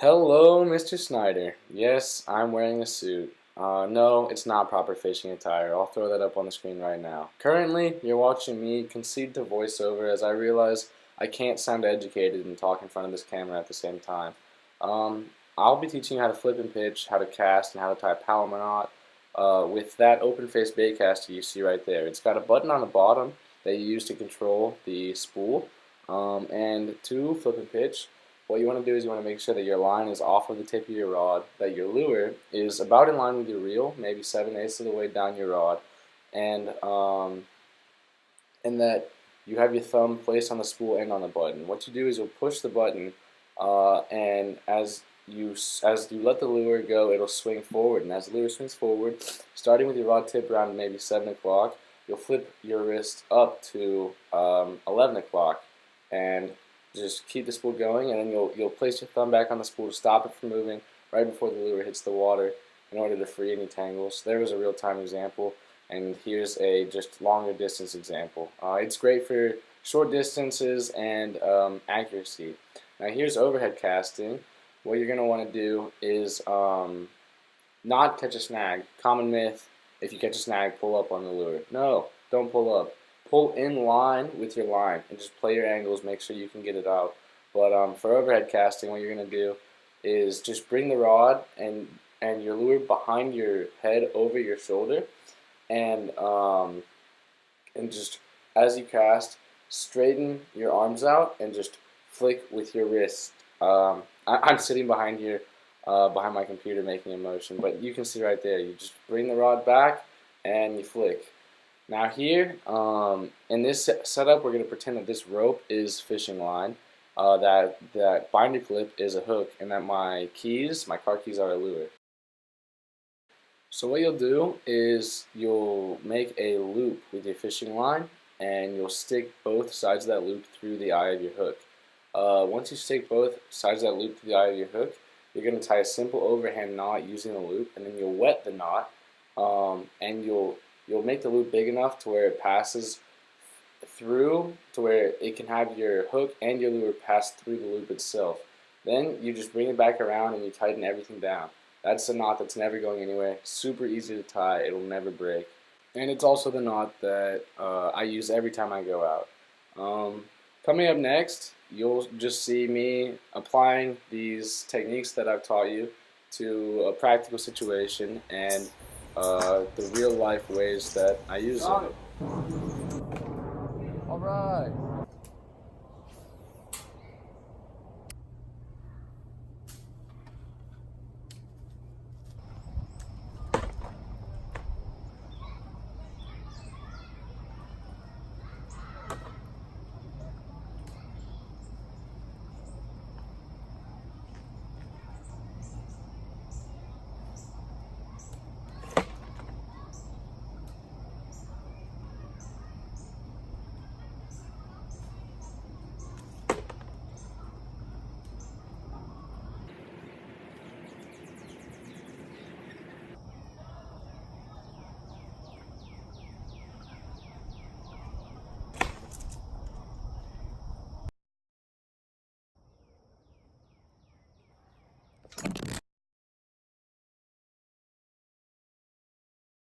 Hello, Mr. Snyder. Yes, I'm wearing a suit. No, it's not proper fishing attire. I'll throw that up on the screen right now. Currently, you're watching me concede to voiceover as I realize I can't sound educated and talk in front of this camera at the same time. Um, I'll be teaching you how to flip and pitch, how to cast, and how to tie a Palomar knot with that open-face baitcaster you see right there. It's got a button on the bottom that you use to control the spool, and to flip and pitch. What you want to do is you want to make sure that your line is off of the tip of your rod, that your lure is about in line with your reel, maybe 7/8 of the way down your rod, and that you have your thumb placed on the spool and on the button. What you do is you'll push the button, and as you let the lure go, it'll swing forward, and as the lure swings forward, starting with your rod tip around maybe 7 o'clock, you'll flip your wrist up to 11 o'clock, and just keep the spool going, and then you'll place your thumb back on the spool to stop it from moving right before the lure hits the water in order to free any tangles. There was a real-time example, and here's a just longer distance example. It's great for short distances and accuracy. Now here's overhead casting. What you're going to want to do is not catch a snag. Common myth, if you catch a snag, pull up on the lure. No, don't pull up. Pull in line with your line and just play your angles, make sure you can get it out. But for overhead casting, what you're going to do is just bring the rod and your lure behind your head over your shoulder, and just as you cast, straighten your arms out and just flick with your wrist. I'm sitting behind here, behind my computer making a motion, but you can see right there, you just bring the rod back and you flick. Now here, in this setup, we're going to pretend that this rope is fishing line, that binder clip is a hook, and that my car keys are a lure. So what you'll do is you'll make a loop with your fishing line, and you'll stick both sides of that loop through the eye of your hook. Once you stick both sides of that loop through the eye of your hook, you're going to tie a simple overhand knot using the loop, and then you'll wet the knot, and you'll make the loop big enough to where it passes through, to where it can have your hook and your lure pass through the loop itself. Then you just bring it back around and you tighten everything down. That's a knot that's never going anywhere. Super easy to tie. It'll never break. And it's also the knot that I use every time I go out. Coming up next, you'll just see me applying these techniques that I've taught you to a practical situation and the real life ways that I use them. All right.